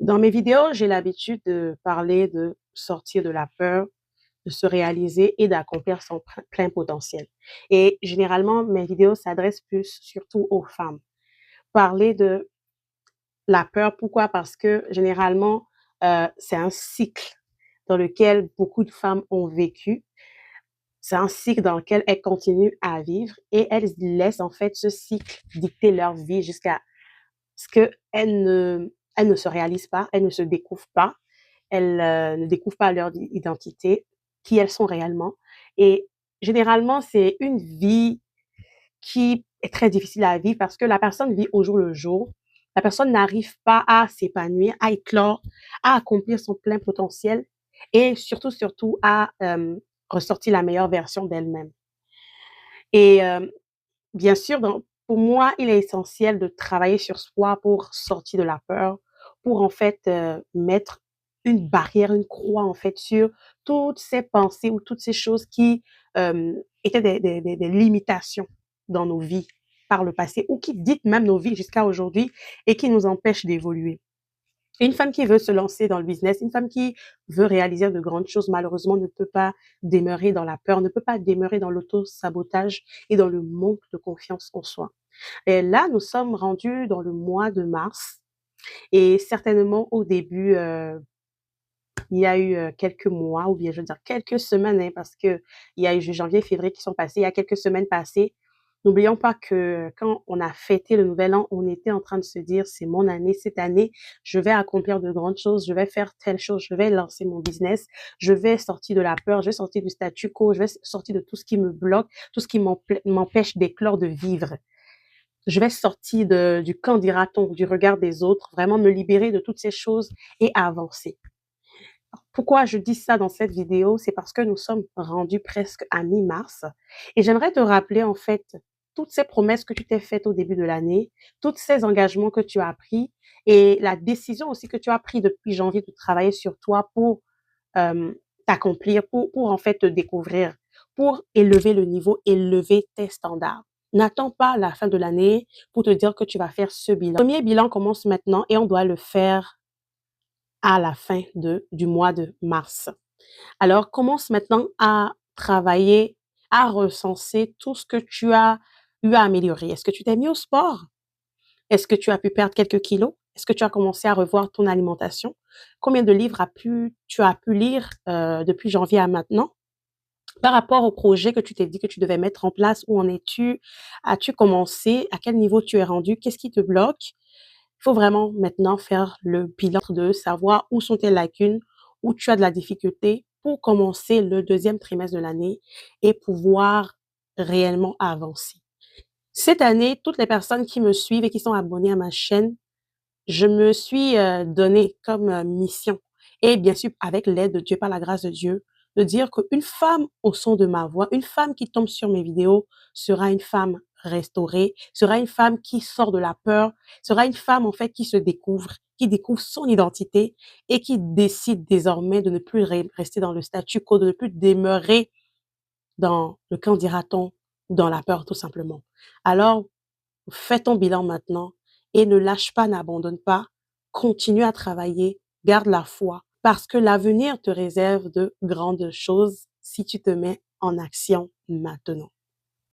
Dans mes vidéos, j'ai l'habitude de parler de sortir de la peur, de se réaliser et d'accomplir son plein potentiel. Et généralement, mes vidéos s'adressent plus surtout aux femmes. Parler de la peur, pourquoi? Parce que généralement, c'est un cycle dans lequel beaucoup de femmes ont vécu. C'est un cycle dans lequel elles continuent à vivre et elles laissent en fait ce cycle dicter leur vie jusqu'à ce qu'elles ne se réalisent pas, elles ne se découvrent pas, elles ne découvrent pas leur identité, qui elles sont réellement. Et généralement, c'est une vie qui est très difficile à vivre parce que la personne vit au jour le jour. La personne n'arrive pas à s'épanouir, à éclore, à accomplir son plein potentiel et surtout à ressortir la meilleure version d'elle-même. Et bien sûr, pour moi, il est essentiel de travailler sur soi pour sortir de la peur, pour en fait mettre une barrière, une croix en fait sur toutes ces pensées ou toutes ces choses qui étaient des limitations dans nos vies par le passé ou qui dictent même nos vies jusqu'à aujourd'hui et qui nous empêchent d'évoluer. Une femme qui veut se lancer dans le business, une femme qui veut réaliser de grandes choses, malheureusement, ne peut pas demeurer dans la peur, ne peut pas demeurer dans l'auto-sabotage et dans le manque de confiance en soi. Et là, nous sommes rendus dans le mois de mars et certainement au début, il y a eu quelques mois ou bien je veux dire quelques semaines, hein, parce que il y a eu janvier, février qui sont passés, il y a quelques semaines passées. N'oublions pas que quand on a fêté le nouvel an, on était en train de se dire, c'est mon année, cette année, je vais accomplir de grandes choses, je vais faire telle chose, je vais lancer mon business, je vais sortir de la peur, je vais sortir du statu quo, je vais sortir de tout ce qui me bloque, tout ce qui m'empêche d'éclore, de vivre. Je vais sortir du camp dira-t-on, du regard des autres, vraiment me libérer de toutes ces choses et avancer. Pourquoi je dis ça dans cette vidéo? C'est parce que nous sommes rendus presque à mi-mars et j'aimerais te rappeler en fait toutes ces promesses que tu t'es faites au début de l'année, tous ces engagements que tu as pris et la décision aussi que tu as pris depuis janvier de travailler sur toi pour t'accomplir, pour en fait te découvrir, pour élever le niveau, élever tes standards. N'attends pas la fin de l'année pour te dire que tu vas faire ce bilan. Le premier bilan commence maintenant et on doit le faire à la fin du mois de mars. Alors, commence maintenant à travailler, à recenser tout ce que tu as eu à améliorer. Est-ce que tu t'es mis au sport? Est-ce que tu as pu perdre quelques kilos? Est-ce que tu as commencé à revoir ton alimentation? Combien de livres tu as pu lire depuis janvier à maintenant? Par rapport au projet que tu t'es dit que tu devais mettre en place, où en es-tu? As-tu commencé? À quel niveau tu es rendu? Qu'est-ce qui te bloque? Il faut vraiment maintenant faire le bilan de savoir où sont tes lacunes, où tu as de la difficulté pour commencer le deuxième trimestre de l'année et pouvoir réellement avancer. Cette année, toutes les personnes qui me suivent et qui sont abonnées à ma chaîne, je me suis donné comme mission et bien sûr avec l'aide de Dieu, par la grâce de Dieu, de dire qu'une femme au son de ma voix, une femme qui tombe sur mes vidéos sera une femme restaurée, sera une femme qui sort de la peur, sera une femme en fait qui se découvre, qui découvre son identité et qui décide désormais de ne plus rester dans le statu quo, de ne plus demeurer dans le camp dira-t-on ou dans la peur tout simplement. Alors, fais ton bilan maintenant et ne lâche pas, n'abandonne pas. Continue à travailler, garde la foi parce que l'avenir te réserve de grandes choses si tu te mets en action maintenant.